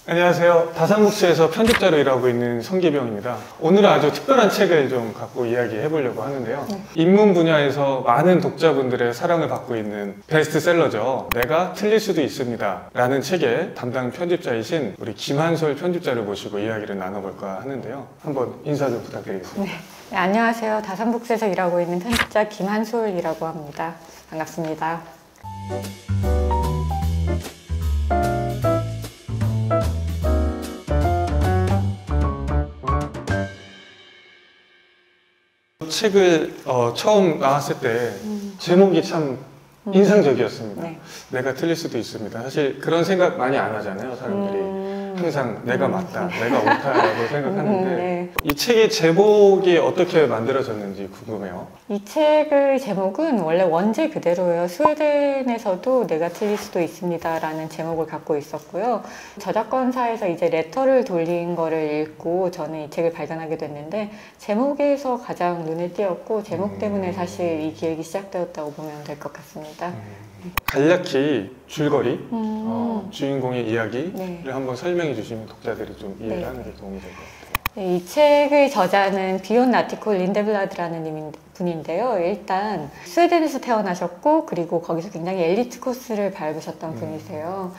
안녕하세요. 다산북스에서 편집자로 일하고 있는 성기병입니다. 오늘은 아주 특별한 책을 좀 갖고 이야기해 보려고 하는데요. 인문 분야에서 많은 독자분들의 사랑을 받고 있는 베스트셀러죠. 내가 틀릴 수도 있습니다 라는 책의 담당 편집자이신 우리 김한솔 편집자를 모시고 이야기를 나눠볼까 하는데요. 한번 인사 좀 부탁드리겠습니다. 네, 안녕하세요. 다산북스에서 일하고 있는 편집자 김한솔이라고 합니다. 반갑습니다. 책을 처음 나왔을 때 제목이 참 인상적이었습니다. 네. 내가 틀릴 수도 있습니다. 사실 그런 생각 많이 안 하잖아요, 사람들이. 항상 내가 맞다, 내가 옳다라고 생각하는데 네. 이 책의 제목이 어떻게 만들어졌는지 궁금해요. 이 책의 제목은 원래 원제 그대로예요. 스웨덴에서도 내가 틀릴 수도 있습니다 라는 제목을 갖고 있었고요. 저작권사에서 이제 레터를 돌린 거를 읽고 저는 이 책을 발견하게 됐는데 제목에서 가장 눈에 띄었고 제목 때문에 사실 이 기획이 시작되었다고 보면 될 것 같습니다. 간략히 줄거리, 주인공의 이야기를 네. 한번 설명해 주시면 독자들이 좀 이해를 네. 하는 데 도움이 될 것 같아요. 네, 이 책의 저자는 비욘 나티콜 린데블라드라는 분인데요. 일단 스웨덴에서 태어나셨고 그리고 거기서 굉장히 엘리트 코스를 밟으셨던 분이세요.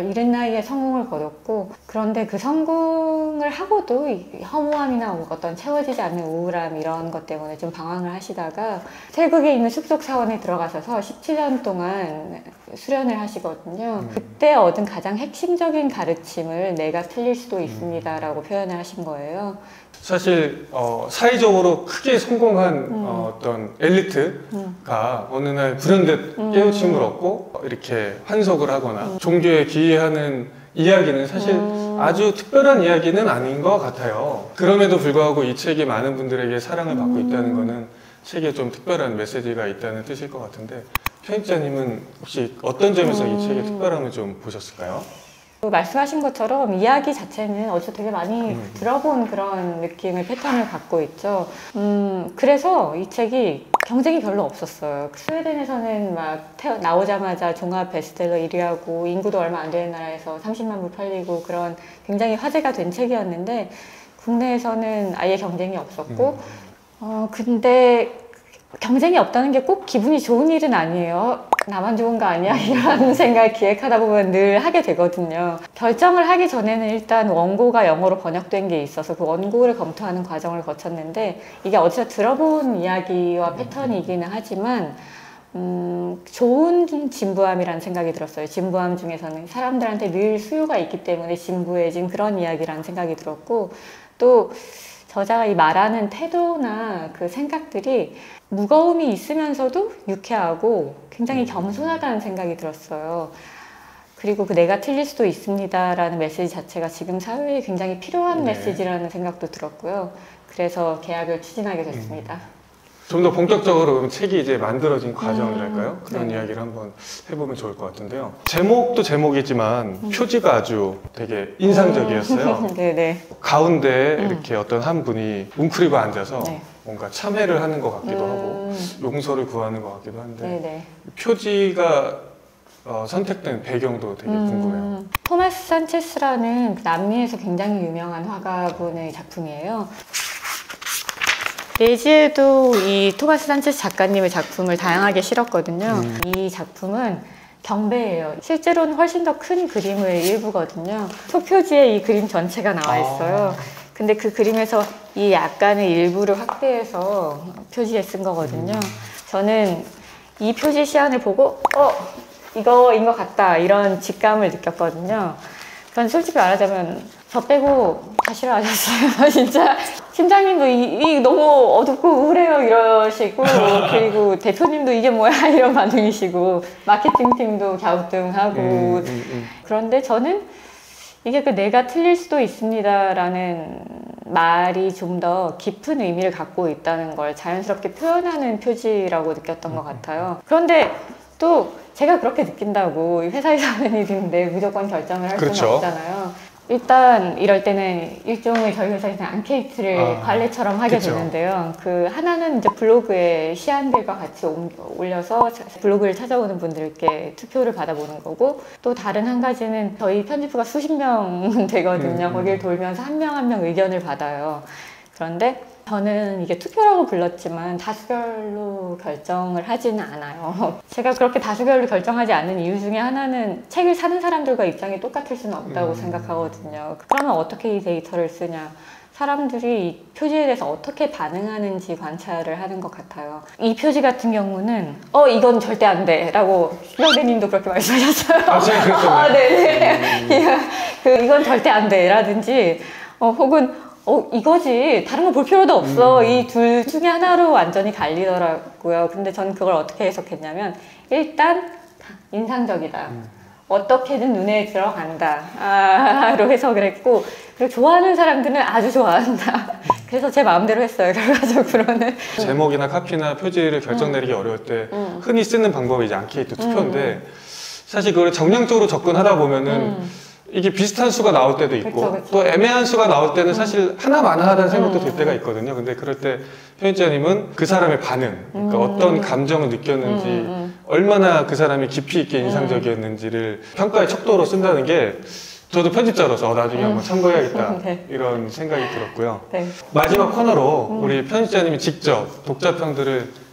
이른 나이에 성공을 거뒀고 그런데 그 성공을 하고도 이 허무함이나 어떤 채워지지 않는 우울함 이런 것 때문에 좀 방황을 하시다가 태국에 있는 숲속 사원에 들어가셔서 17년 동안 수련을 하시거든요. 그때 얻은 가장 핵심적인 가르침을 내가 틀릴 수도 있습니다 라고 표현을 하신 거예요. 사실 사회적으로 크게 성공한 어떤 엘리트가 어느 날 불현듯 깨우침을 얻고 이렇게 환석을 하거나 종교에 기이하는 이야기는 사실 아주 특별한 이야기는 아닌 것 같아요. 그럼에도 불구하고 이 책이 많은 분들에게 사랑을 받고 있다는 것은 책에 좀 특별한 메시지가 있다는 뜻일 것 같은데 편집자님은 혹시 어떤 점에서 이 책의 특별함을 좀 보셨을까요? 말씀하신 것처럼 이야기 자체는 어디서 되게 많이 들어본 그런 느낌의 패턴을 갖고 있죠. 그래서 이 책이 경쟁이 별로 없었어요. 스웨덴에서는 막 나오자마자 종합 베스트셀러 1위하고 인구도 얼마 안 되는 나라에서 30만 부 팔리고 그런 굉장히 화제가 된 책이었는데 국내에서는 아예 경쟁이 없었고 근데 경쟁이 없다는 게 꼭 기분이 좋은 일은 아니에요. 나만 좋은 거 아니야? 이런 생각 기획하다 보면 늘 하게 되거든요. 결정을 하기 전에는 일단 원고가 영어로 번역된 게 있어서 그 원고를 검토하는 과정을 거쳤는데 이게 어디서 들어본 이야기와 패턴이기는 하지만 좋은 진부함이라는 생각이 들었어요. 진부함 중에서는 사람들한테 늘 수요가 있기 때문에 진부해진 그런 이야기라는 생각이 들었고 또 저자가 이 말하는 태도나 그 생각들이 무거움이 있으면서도 유쾌하고 굉장히 겸손하다는 생각이 들었어요. 그리고 그 내가 틀릴 수도 있습니다 라는 메시지 자체가 지금 사회에 굉장히 필요한 메시지라는 생각도 들었고요. 그래서 계약을 추진하게 됐습니다. 좀 더 본격적으로 책이 이제 만들어진 과정이랄까요? 그런 이야기를 한번 해보면 좋을 것 같은데요. 제목도 제목이지만 표지가 아주 되게 인상적이었어요. 네네. 가운데 이렇게 어떤 한 분이 웅크리고 앉아서 네. 뭔가 참회를 하는 것 같기도 하고 용서를 구하는 것 같기도 한데 네네. 표지가 선택된 배경도 되게 궁금해요. 토마스 산체스라는 남미에서 굉장히 유명한 화가분의 작품이에요. 내지에도 이 토마스 산체스 작가님의 작품을 다양하게 실었거든요. 이 작품은 경배예요. 실제로는 훨씬 더 큰 그림의 일부거든요. 소표지에 이 그림 전체가 나와 있어요. 근데 그 그림에서 이 약간의 일부를 확대해서 표지에 쓴 거거든요. 저는 이 표지 시안을 보고 이거인 것 같다 이런 직감을 느꼈거든요. 전 솔직히 말하자면 저 빼고 다 싫어하셨어요. 진짜 팀장님도 이 너무 어둡고 우울해요 이러시고 그리고 대표님도 이게 뭐야 이런 반응이시고 마케팅팀도 갸우뚱하고 그런데 저는 이게 그 내가 틀릴 수도 있습니다 라는 말이 좀 더 깊은 의미를 갖고 있다는 걸 자연스럽게 표현하는 표지라고 느꼈던 것 같아요. 그런데 또 제가 그렇게 느낀다고 회사에서 하는 일인데 무조건 결정을 할 수는 없잖아요. 일단 이럴 때는 일종의 저희 회사에서 앙케이트를 관례처럼 하게 그쵸. 되는데요. 그 하나는 이제 블로그에 시안들과 같이 올려서 블로그를 찾아오는 분들께 투표를 받아보는 거고, 또 다른 한 가지는 저희 편집부가 수십 명 되거든요. 거기를 돌면서 한 명 한 명 의견을 받아요. 그런데 저는 이게 투표라고 불렀지만 다수결로 결정을 하지는 않아요. 제가 그렇게 다수결로 결정하지 않는 이유 중에 하나는 책을 사는 사람들과 입장이 똑같을 수는 없다고 생각하거든요. 그러면 어떻게 이 데이터를 쓰냐? 사람들이 이 표지에 대해서 어떻게 반응하는지 관찰을 하는 것 같아요. 이 표지 같은 경우는 이건 절대 안 돼 라고 신영대님도 그렇게 말씀하셨어요. 제가 그랬잖아요. 아, 네네. 이건 절대 안 돼 라든지 혹은 이거지. 다른 거 볼 필요도 없어. 이 둘 중에 하나로 완전히 갈리더라고요. 근데 전 그걸 어떻게 해석했냐면, 일단 인상적이다. 어떻게든 눈에 들어간다. 로 해석을 했고, 그리고 좋아하는 사람들은 아주 좋아한다. 그래서 제 마음대로 했어요. 결과적으로는. 제목이나 카피나 표지를 결정 내리기 어려울 때 흔히 쓰는 방법이 이제 앙케이트 투표인데, 사실 그걸 정량적으로 접근하다 보면은 이게 비슷한 수가 나올 때도 있고, 그쵸. 또 애매한 수가 나올 때는 사실 하나마나하다는 생각도 들 때가 있거든요. 근데 그럴 때 편집자님은 그 사람의 반응, 그러니까 어떤 감정을 느꼈는지, 얼마나 그 사람이 깊이 있게 인상적이었는지를 평가의 척도로 쓴다는 게, 저도 편집자로서 나중에 한번 참고해야겠다 네. 이런 생각이 들었고요. 네. 마지막 코너로 우리 편집자님이 직접 독자평들을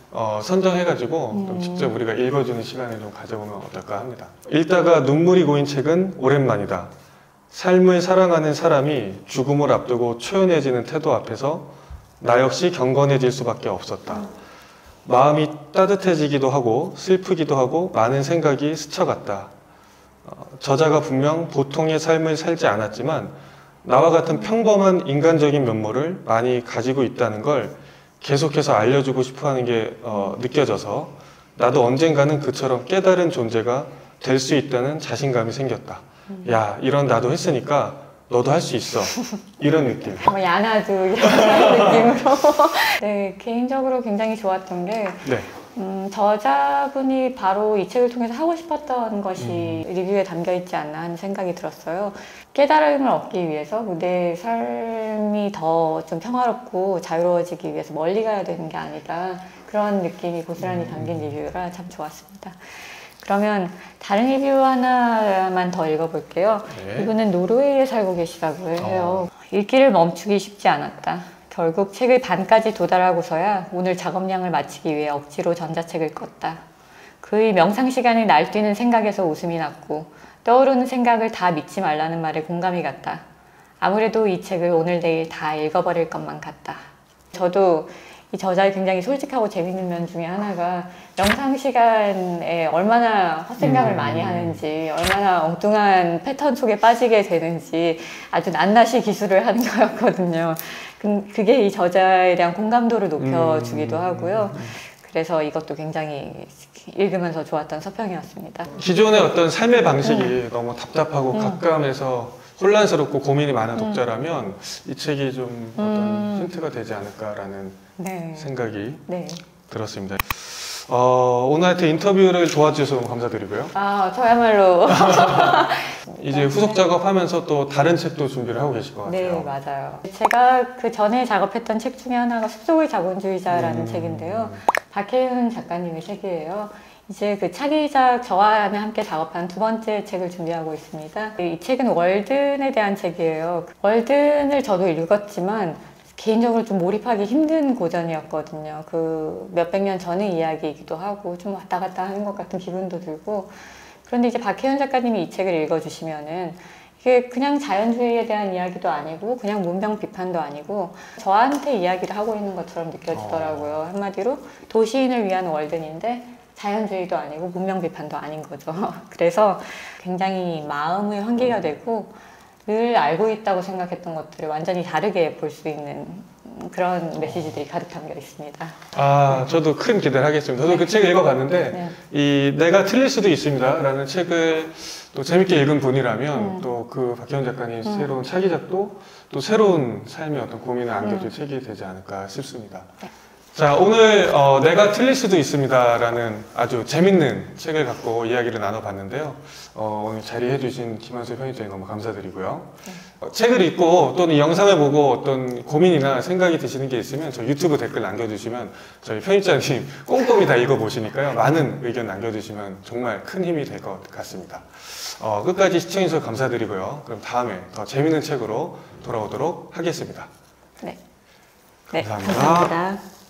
선정해가지고 좀 직접 우리가 읽어주는 시간을 좀 가져보면 어떨까 합니다. 읽다가 눈물이 고인 책은 오랜만이다. 삶을 사랑하는 사람이 죽음을 앞두고 초연해지는 태도 앞에서 나 역시 경건해질 수밖에 없었다. 마음이 따뜻해지기도 하고 슬프기도 하고 많은 생각이 스쳐갔다. 저자가 분명 보통의 삶을 살지 않았지만 나와 같은 평범한 인간적인 면모를 많이 가지고 있다는 걸 계속해서 알려주고 싶어하는 게 느껴져서 나도 언젠가는 그처럼 깨달은 존재가 될 수 있다는 자신감이 생겼다. 야, 이런 나도 했으니까 너도 할 수 있어. 이런 느낌. 야나도 이런 느낌으로. 네, 개인적으로 굉장히 좋았던 게, 네. 저자분이 바로 이 책을 통해서 하고 싶었던 것이 리뷰에 담겨 있지 않나 하는 생각이 들었어요. 깨달음을 얻기 위해서 내 삶이 더 좀 평화롭고 자유로워지기 위해서 멀리 가야 되는 게 아니다. 그런 느낌이 고스란히 담긴 리뷰라 참 좋았습니다. 그러면 다른 리뷰 하나만 더 읽어볼게요. 네. 이분은 노르웨이에 살고 계시다고 해요. 읽기를 멈추기 쉽지 않았다. 결국 책을 반까지 도달하고서야 오늘 작업량을 마치기 위해 억지로 전자책을 껐다. 그의 명상 시간에 날뛰는 생각에서 웃음이 났고 떠오르는 생각을 다 믿지 말라는 말에 공감이 갔다. 아무래도 이 책을 오늘 내일 다 읽어버릴 것만 같다. 저도 이 저자의 굉장히 솔직하고 재밌는 면 중에 하나가 명상 시간에 얼마나 헛생각을 많이 하는지, 얼마나 엉뚱한 패턴 속에 빠지게 되는지 아주 낱낱이 기술을 하는 거였거든요. 그게 이 저자에 대한 공감도를 높여주기도 하고요. 그래서 이것도 굉장히 읽으면서 좋았던 서평이었습니다. 기존의 어떤 삶의 방식이 너무 답답하고 갑감해서 혼란스럽고 고민이 많은 독자라면 이 책이 좀 어떤 힌트가 되지 않을까라는 네. 생각이 네. 들었습니다. 오늘 하여튼 인터뷰를 도와주셔서 너무 감사드리고요. 저야말로. 이제 후속 작업하면서 또 다른 책도 준비를 하고 계실 것 같아요. 네, 맞아요. 제가 그 전에 작업했던 책 중에 하나가 숲속의 자본주의자라는 책인데요. 박혜윤 작가님의 책이에요. 이제 그 차기작 저와 함께 작업한 두 번째 책을 준비하고 있습니다. 이 책은 월든에 대한 책이에요. 월든을 저도 읽었지만 개인적으로 좀 몰입하기 힘든 고전이었거든요. 그 몇백 년 전의 이야기이기도 하고 좀 왔다 갔다 하는 것 같은 기분도 들고, 그런데 이제 박혜연 작가님이 이 책을 읽어주시면은 이게 그냥 자연주의에 대한 이야기도 아니고 그냥 문명 비판도 아니고 저한테 이야기를 하고 있는 것처럼 느껴지더라고요. 한마디로 도시인을 위한 월든인데 자연주의도 아니고 문명 비판도 아닌 거죠. 그래서 굉장히 마음의 환기가 되고 늘 알고 있다고 생각했던 것들을 완전히 다르게 볼 수 있는 그런 메시지들이 가득 담겨 있습니다. 저도 큰 기대를 하겠습니다. 저도 그 책을 읽어봤는데 이 내가 틀릴 수도 있습니다 라는 책을 또 재밌게 읽은 분이라면 또 그 박혜원 작가님 새로운 차기작도 또 새로운 삶의 어떤 고민을 안겨줄 책이 되지 않을까 싶습니다. 자, 오늘 내가 틀릴 수도 있습니다라는 아주 재밌는 책을 갖고 이야기를 나눠봤는데요. 오늘 자리해주신 김한수 편집장님 너무 감사드리고요. 책을 읽고 또는 이 영상을 보고 어떤 고민이나 생각이 드시는 게 있으면 저 유튜브 댓글 남겨주시면 저희 편집장님 꼼꼼히 다 읽어보시니까요. 많은 의견 남겨주시면 정말 큰 힘이 될 것 같습니다. 끝까지 시청해주셔서 감사드리고요. 그럼 다음에 더 재밌는 책으로 돌아오도록 하겠습니다. 네. 감사합니다. 감사합니다.